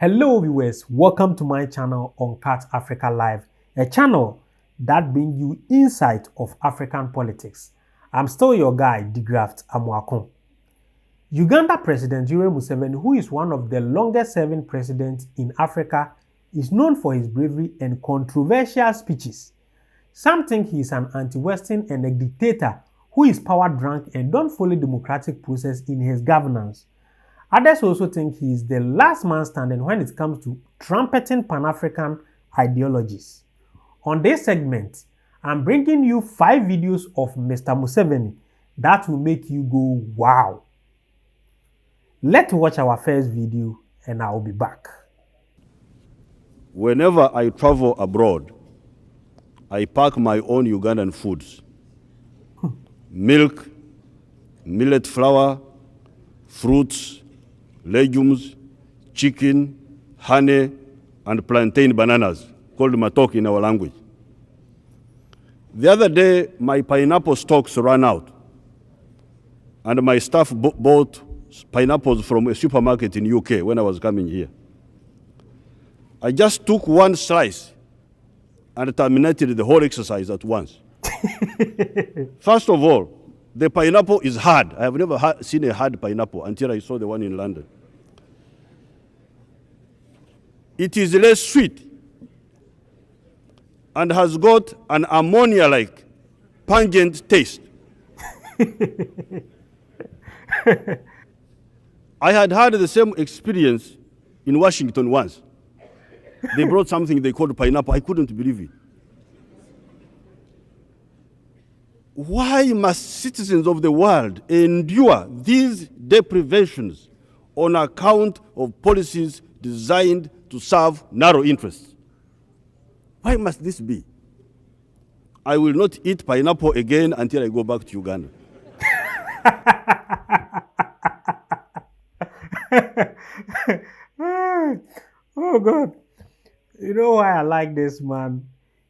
Hello viewers, welcome to my channel Uncut Africa Live, a channel that brings you insight of African politics. I'm still your guy, De-Graft Amoako. Uganda President Yoweri Museveni, who is one of the longest serving presidents in Africa, is known for his bravery and controversial speeches. Some think he is an anti-Western and a dictator who is power drunk and don't follow democratic process in his governance. Others also think he is the last man standing when it comes to trumpeting Pan-African ideologies. On this segment, I'm bringing you 5 videos of Mr. Museveni that will make you go, wow. Let's watch our first video and I'll be back. Whenever I travel abroad, I pack my own Ugandan foods. Milk, millet flour, fruits, legumes, chicken, honey, and plantain bananas, called matoke in our language. The other day, my pineapple stocks ran out, and my staff bought pineapples from a supermarket in UK when I was coming here. I just took one slice and terminated the whole exercise at once. First of all, the pineapple is hard. I have never seen a hard pineapple until I saw the one in London. It is less sweet and has got an ammonia-like pungent taste. I had the same experience in Washington once. They brought something they called pineapple. I couldn't believe it. Why must citizens of the world endure these deprivations on account of policies designed to serve narrow interests? Why must this be? I will not eat pineapple again until I go back to Uganda. Oh God. You know why I like this man?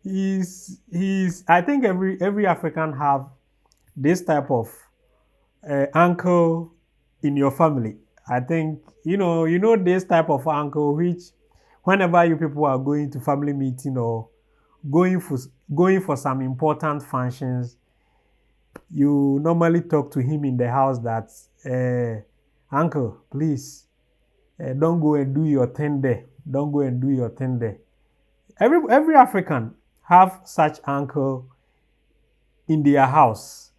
I think every African have this type of uncle in your family. I think you know this type of uncle which whenever you people are going to family meeting or going for some important functions, you normally talk to him in the house that uncle, please don't go and do your thing there. Don't go and do your thing there. Every African have such uncle in their house.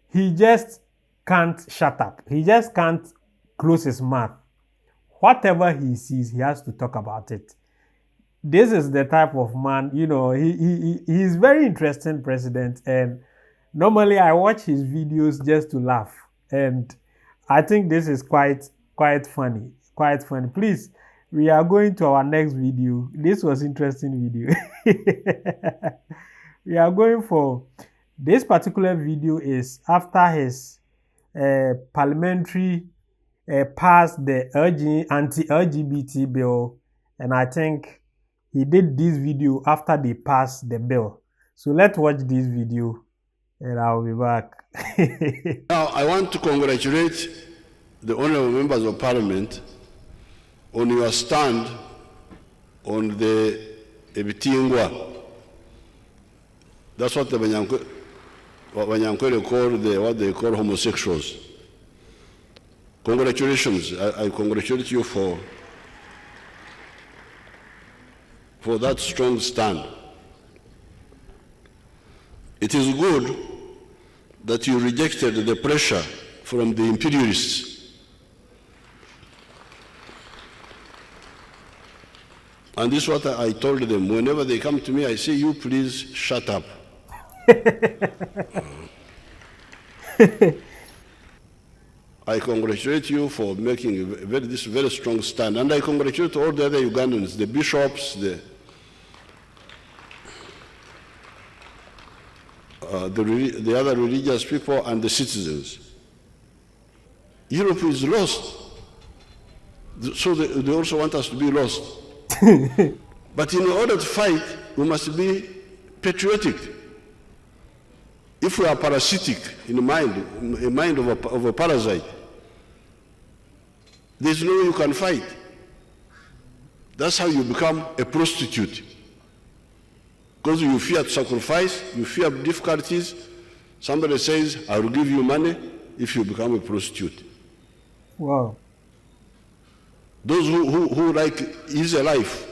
He just can't shut up. He just can't close his mouth. Whatever he sees, he has to talk about it. This is the type of man, he's very interesting president, and normally I watch his videos just to laugh. And I think this is quite funny. Quite funny. Please, we are going to our next video. This was interesting video. We are going for this particular video is after his parliamentary passed the anti-LGBT bill, and I think he did this video after they passed the bill. So let's watch this video and I'll be back. Now, I want to congratulate the honorable members of parliament on your stand on the Ebitingwa. That's what the Banyankwele call what they call homosexuals. Congratulations. I congratulate you for that strong stand. It is good that you rejected the pressure from the imperialists. And this is what I told them. Whenever they come to me, I say, you please shut up. I congratulate you for making this very strong stand. And I congratulate all the other Ugandans, the bishops, the other religious people, and the citizens. Europe is lost. So they also want us to be lost. But in order to fight, we must be patriotic. If we are parasitic in the mind of a parasite, there's no way you can fight. That's how you become a prostitute. Because you fear to sacrifice, you fear difficulties. Somebody says, I will give you money if you become a prostitute. Wow. Those who like easy life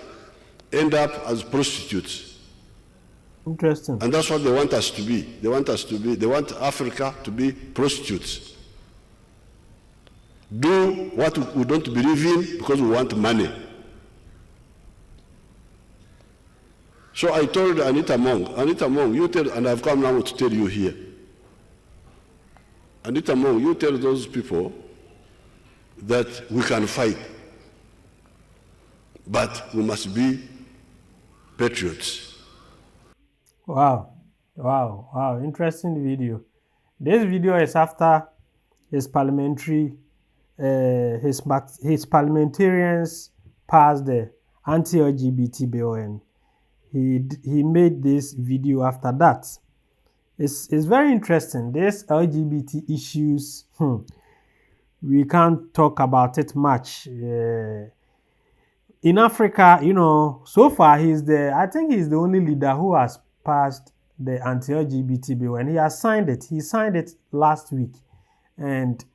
end up as prostitutes. Interesting. And that's what they want us to be. They want Africa to be prostitutes. Do what we don't believe in because we want money. So I told Anita Mong, you tell, and I've come now to tell you here. Anita Mong, you tell those people that we can fight, but we must be patriots. Wow. Wow. Wow. Interesting video. This video is after his parliamentary, his parliamentarians passed the anti-LGBT bill, and he made this video after that. It's very interesting. These LGBT issues, we can't talk about it much. In Africa, you know, so far I think he's the only leader who has passed the anti-LGBT bill, and he has signed it. He signed it last week, and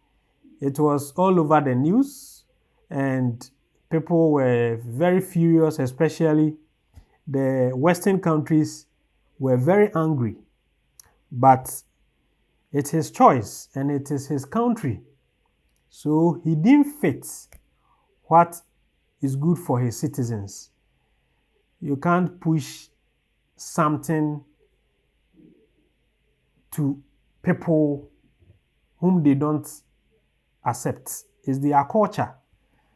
it was all over the news, and people were very furious, especially the Western countries were very angry. But it's his choice and it is his country. So he deemed fit what is good for his citizens. You can't push something to people whom they don't accept. It's their culture.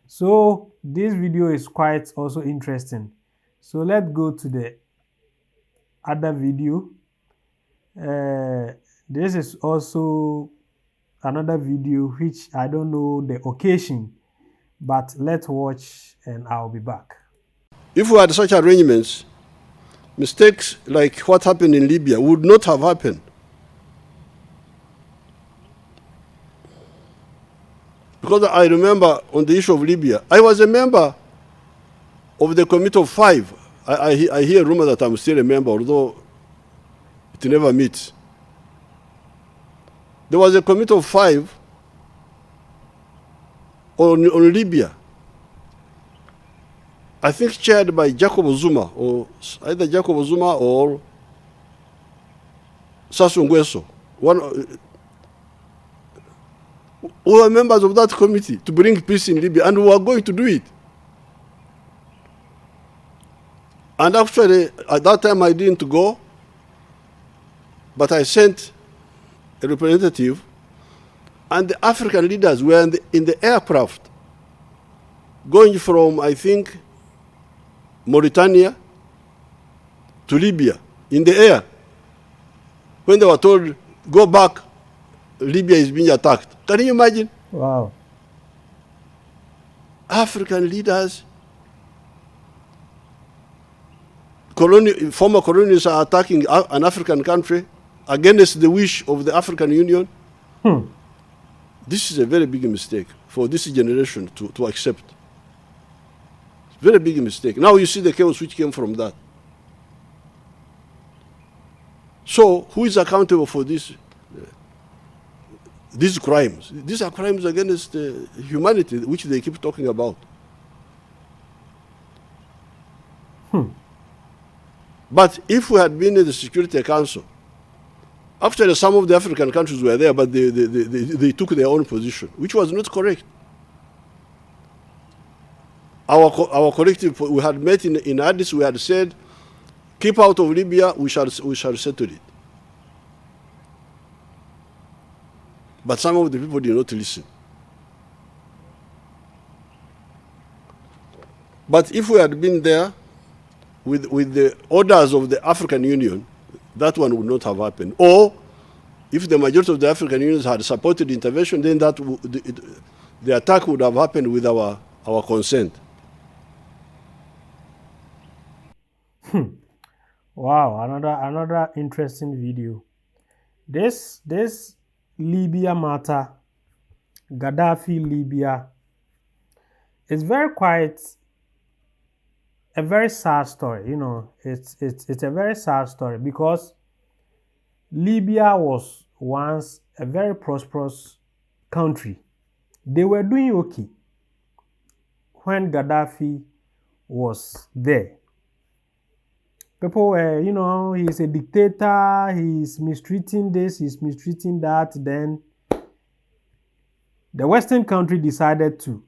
So this video is quite also interesting. So let's go to the other video. This is also another video which I don't know the occasion, but let's watch and I'll be back. If we had such arrangements, mistakes like what happened in Libya would not have happened. Because I remember on the issue of Libya, I was a member of the Committee of Five. I hear rumor that I'm still a member, although it never meets. There was a Committee of Five on Libya. I think chaired by Jacob Zuma, or either Jacob Zuma or Sassou Nguesso. We were members of that committee to bring peace in Libya, and we were going to do it. And actually, at that time, I didn't go, but I sent a representative, and the African leaders were in the aircraft going from, I think, Mauritania to Libya in the air. When they were told, go back, Libya is being attacked. Can you imagine? Wow. African leaders, former colonials are attacking an African country against the wish of the African Union. This is a very big mistake for this generation to accept. Very big mistake. Now you see the chaos which came from that. So who is accountable for this? These crimes. These are crimes against humanity, which they keep talking about. But if we had been in the Security Council, actually some of the African countries were there, but they took their own position, which was not correct. Our collective, we had met in Addis, we had said, keep out of Libya, we shall settle it. But some of the people did not listen. But if we had been there with the orders of the African Union, that one would not have happened. Or if the majority of the African Unions had supported intervention, then the attack would have happened with our consent. Wow, another interesting video. This Libya matter, Gaddafi Libya, is very quite a very sad story. It's a very sad story because Libya was once a very prosperous country. They were doing okay when Gaddafi was there. People were, he's a dictator, he's mistreating this, he's mistreating that. Then the Western country decided to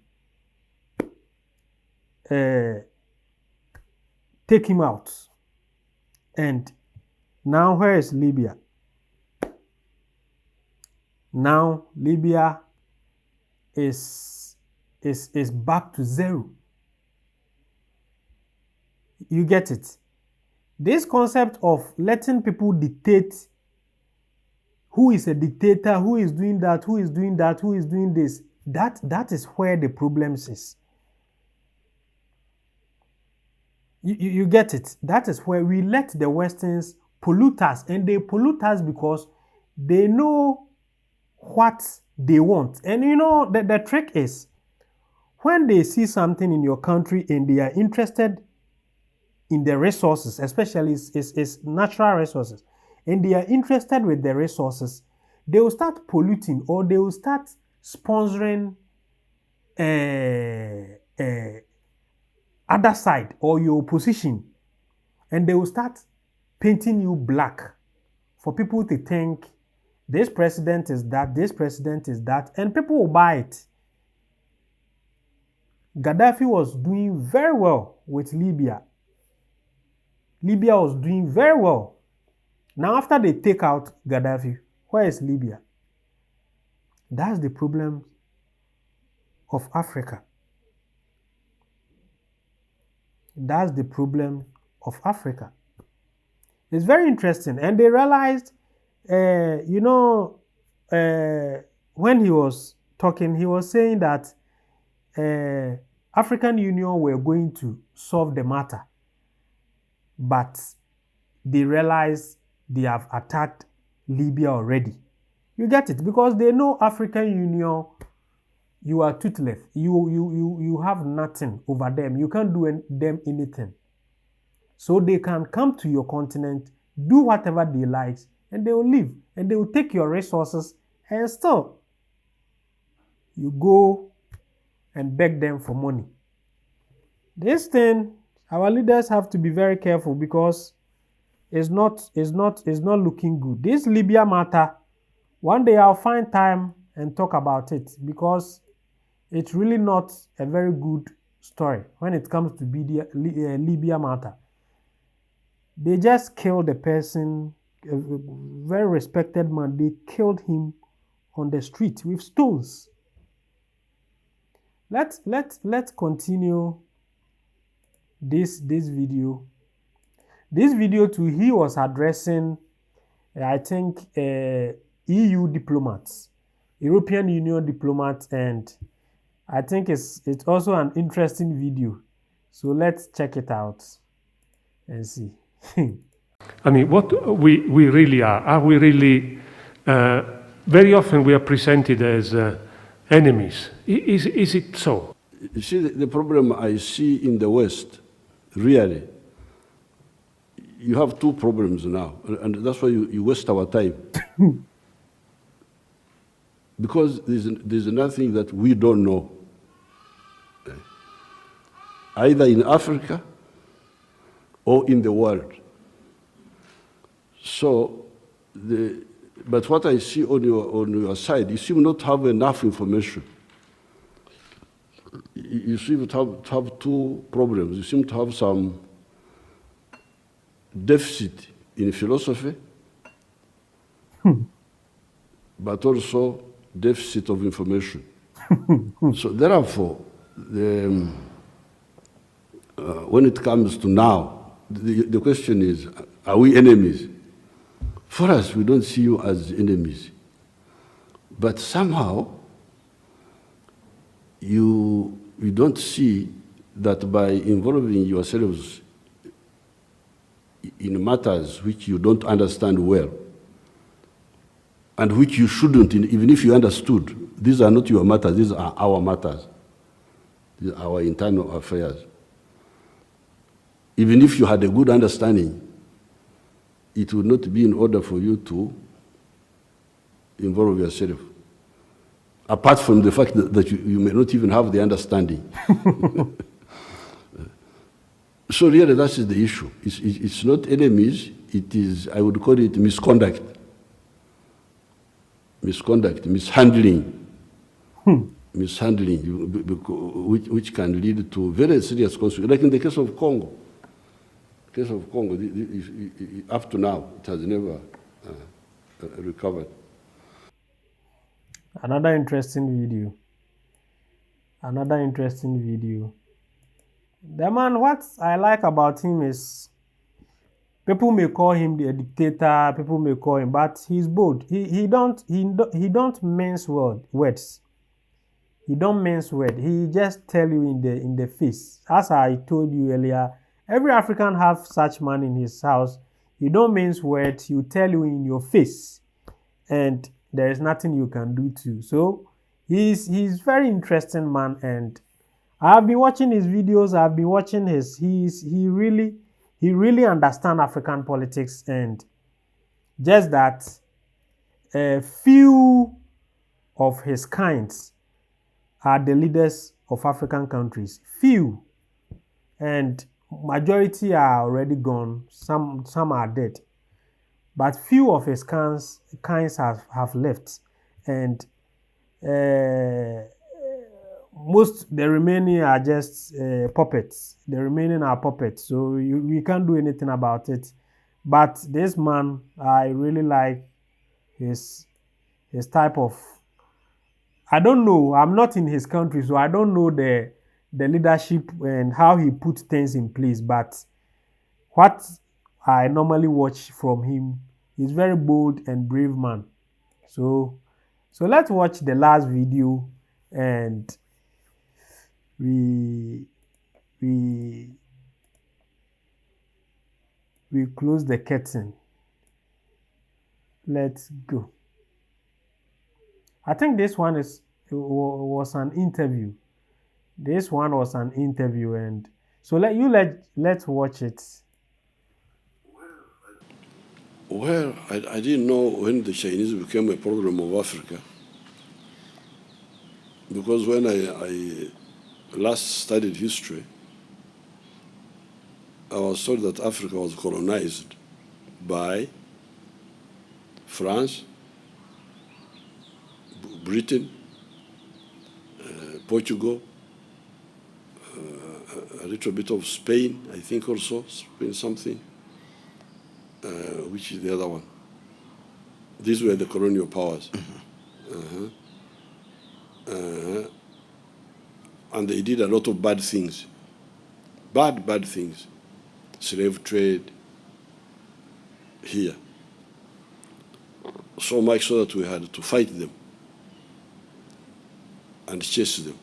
take him out. And now where is Libya? Now Libya is back to zero. You get it? This concept of letting people dictate who is a dictator, who is doing that, who is doing that, who is doing this, that is where the problem is. You get it? That is where we let the Westerns pollute us, and they pollute us because they know what they want. And the trick is, when they see something in your country and they are interested in the resources, especially is natural resources, and they are interested with the resources, they will start polluting, or they will start sponsoring other side or your opposition, and they will start painting you black for people to think this president is that, this president is that, and people will buy it. Gaddafi was doing very well with Libya. Libya was doing very well. Now, after they take out Gaddafi, where is Libya? That's the problem of Africa. That's the problem of Africa. It's very interesting. And they realized, when he was talking, he was saying that African Union were going to solve the matter. But they realized they have attacked Libya already. You get it? Because they know African Union, you are toothless. You have nothing over them. You can't do them anything. So they can come to your continent, do whatever they like, and they will leave. And they will take your resources, and still you go and beg them for money. This thing, our leaders have to be very careful because it's not looking good. This Libya matter, one day I'll find time and talk about it because it's really not a very good story when it comes to Libya matter. They just killed a person, a very respected man. They killed him on the street with stones. Let's continue this video. This video too, he was addressing, I think, EU diplomats, European Union diplomats, and I think it's also an interesting video. So let's check it out and see. I mean, what we really are we really, very often we are presented as enemies. Is it so? You see, the problem I see in the West, really, you have two problems now, and that's why you waste our time. Because there's nothing that we don't know. Either in Africa or in the world. So, but what I see on your side, you seem not to have enough information. You seem to have two problems. You seem to have some deficit in philosophy, but also deficit of information. So therefore, when it comes to now, the question is, are we enemies? For us, we don't see you as enemies. But somehow, you don't see that by involving yourselves in matters which you don't understand well, and which you shouldn't, even if you understood, these are not your matters, these are our matters. These are our internal affairs. even if you had a good understanding, it would not be in order for you to involve yourself. Apart from the fact that you may not even have the understanding. So really, that is the issue. It's not enemies, it is, I would call it misconduct. Misconduct, mishandling. Mishandling, which can lead to very serious consequences. Like in the case of Congo. Up to now, it has never recovered. Another interesting video. The man, what I like about him is people may call him the dictator, people may call him, but he's bold. He don't mince words. He don't mince words. He just tell you in the face. As I told you earlier, every African have such man in his house. He don't mince words. He will tell you in your face, and there is nothing you can do to. So he's very interesting man, and I've been watching his videos. I've been watching he really understands African politics, and just that a few of his kinds are the leaders of African countries. Few, and majority are already gone. Some are dead, but few of his kinds have left, and the remaining are just puppets. The remaining are puppets, so we can't do anything about it. But this man, I really like his type of. I don't know. I'm not in his country, so I don't know the leadership and how he put things in place. But what I normally watch from him, he's very bold and brave man. So let's watch the last video, and we close the curtain. Let's go. I think this one was an interview. This one was an interview, and so let's watch it. Well, I didn't know when the Chinese became a problem of Africa, because when I last studied history, I was told that Africa was colonized by France, Britain, Portugal, a little bit of Spain, I think also, Spain something, which is the other one. These were the colonial powers. And they did a lot of bad things. Bad things. Slave trade here. So much so that we had to fight them and chase them.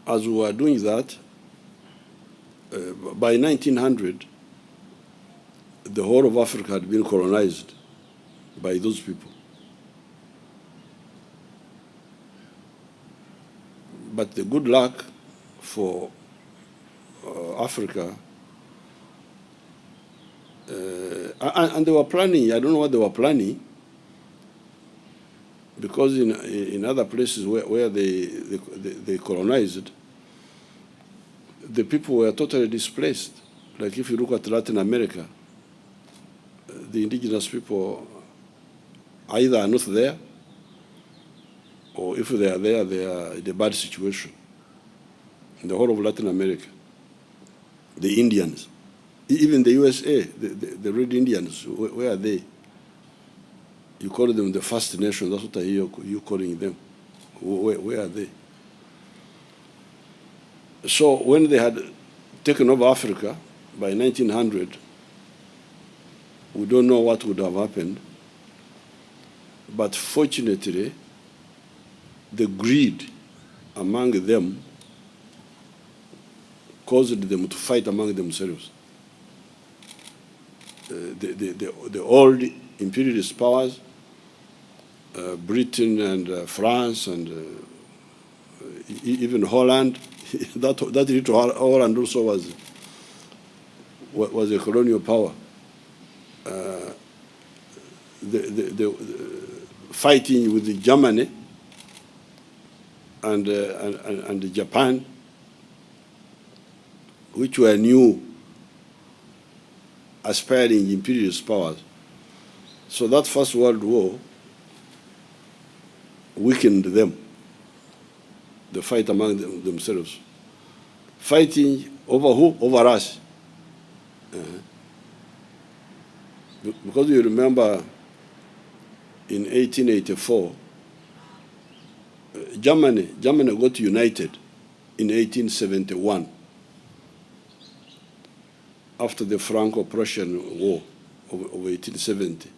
As we were doing that, by 1900, the whole of Africa had been colonized by those people. But the good luck for Africa, and they were planning, I don't know what they were planning, because in other places where they colonized, the people were totally displaced. Like if you look at Latin America, the indigenous people either are not there, or if they are there, they are in a bad situation. In the whole of Latin America, the Indians, even the USA, the Red Indians, where are they? You call them the First Nation, that's what I hear you calling them. Where are they? So when they had taken over Africa by 1900, we don't know what would have happened, but fortunately, the greed among them caused them to fight among themselves. The old imperialist powers, Britain and France and even Holland, that little Holland also was a colonial power. The fighting with Germany and Japan, which were new aspiring imperialist powers. So that First World War weakened them, the fight among themselves. Fighting over who? Over us. Because you remember in 1884, Germany got united in 1871 after the Franco-Prussian War of 1870.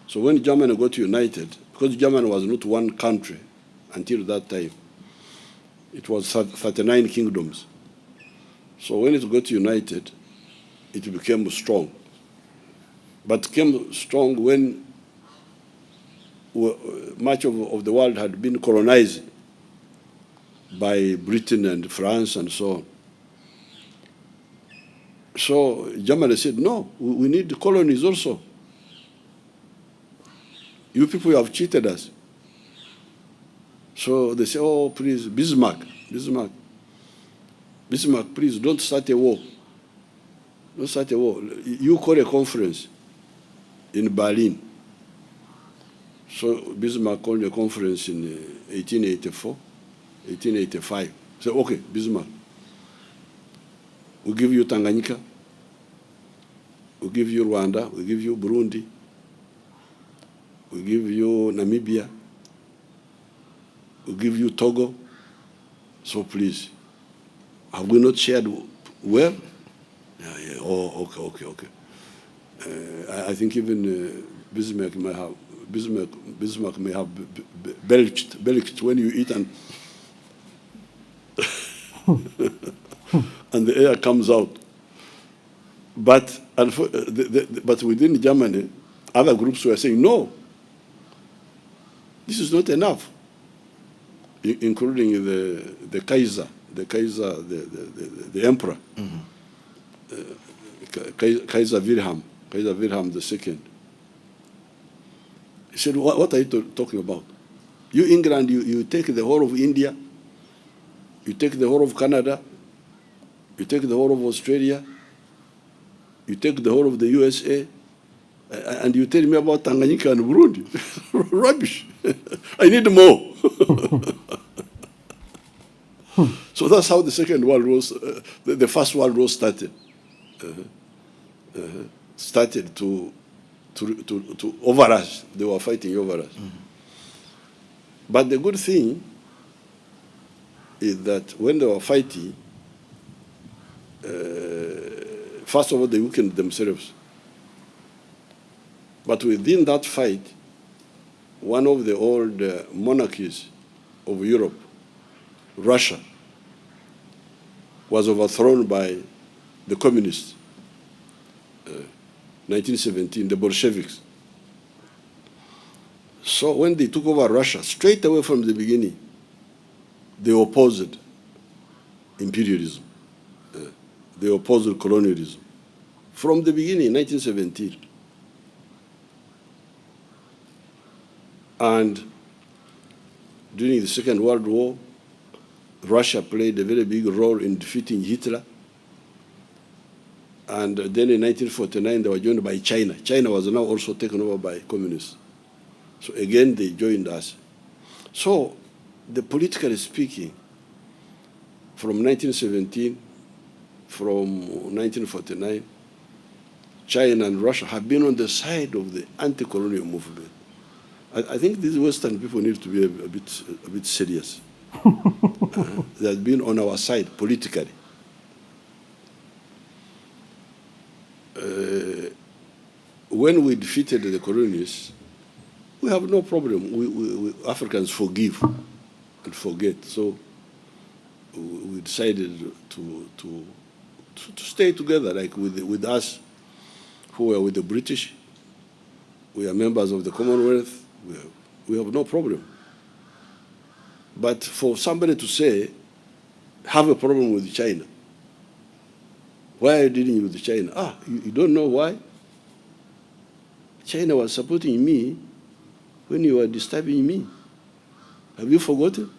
So when Germany got united, because Germany was not one country until that time, it was 39 kingdoms. So when it got united, it became strong. But became strong when much of the world had been colonized by Britain and France and so on. So Germany said, no, we need colonies also. You people have cheated us. So they say, oh, please, Bismarck, please don't start a war. Don't start a war. You call a conference in Berlin. So Bismarck called a conference in 1884, 1885. So, okay, Bismarck, we give you Tanganyika, we give you Rwanda, we give you Burundi, we give you Namibia, we give you Togo. So please, have we not shared well? Yeah. Oh, okay. I think even Bismarck may have belched when you eat and and the air comes out. But within Germany, other groups were saying, no, this is not enough, including the Kaiser, the emperor, Kaiser Wilhelm II. He said, what are you talking about? You, England, you take the whole of India, you take the whole of Canada, you take the whole of Australia, you take the whole of the USA, and you tell me about Tanganyika and Burundi. Rubbish. I need more. So that's how the Second World War, the First World War started. Started to over us. They were fighting over us. But the good thing is that when they were fighting, first of all, they weakened themselves. But within that fight, one of the old monarchies of Europe, Russia, was overthrown by the communists. 1917, the Bolsheviks. So when they took over Russia, straight away from the beginning, they opposed imperialism. They opposed colonialism. From the beginning, 1917. And during the Second World War, Russia played a very big role in defeating Hitler. And then in 1949, they were joined by China. China was now also taken over by communists. So again, they joined us. So, politically speaking, from 1917, from 1949, China and Russia have been on the side of the anti-colonial movement. I think these Western people need to be a bit serious. They have been on our side politically. When we defeated the colonists, we have no problem. We Africans forgive and forget. So we decided to stay together, like with us who were with the British. We are members of the Commonwealth. We have no problem. But for somebody to say, have a problem with China, why are you dealing with China? You don't know why? China was supporting me when you were disturbing me. Have you forgotten?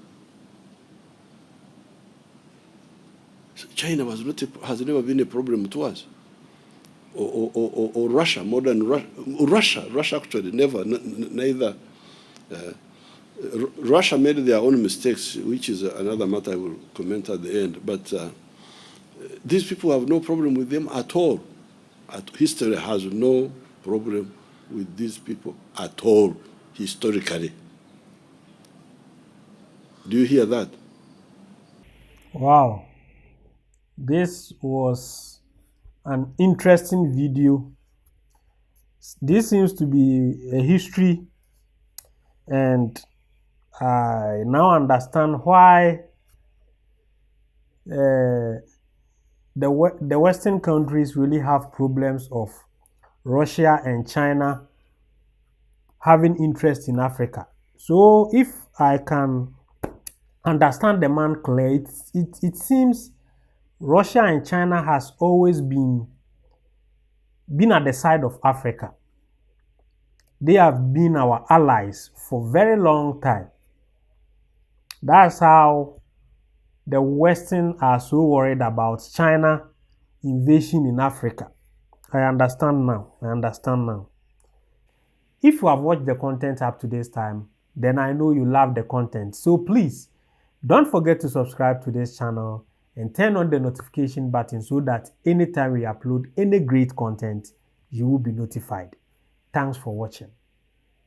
China has never been a problem to us. Or Russia, modern Russia. Russia actually never, neither. Russia made their own mistakes, which is another matter I will comment at the end. But these people have no problem with them at all. History has no problem with these people at all, historically. Do you hear that? Wow. This was an interesting video. This seems to be a history, and I now understand why the Western countries really have problems of Russia and China having interest in Africa. So if I can understand the man clear, it seems Russia and China has always been at the side of Africa. They have been our allies for a very long time. That's how the Western are so worried about China invasion in Africa. I understand now. If you have watched the content up to this time, then I know you love the content. So please, don't forget to subscribe to this channel and turn on the notification button so that anytime we upload any great content, you will be notified. Thanks for watching.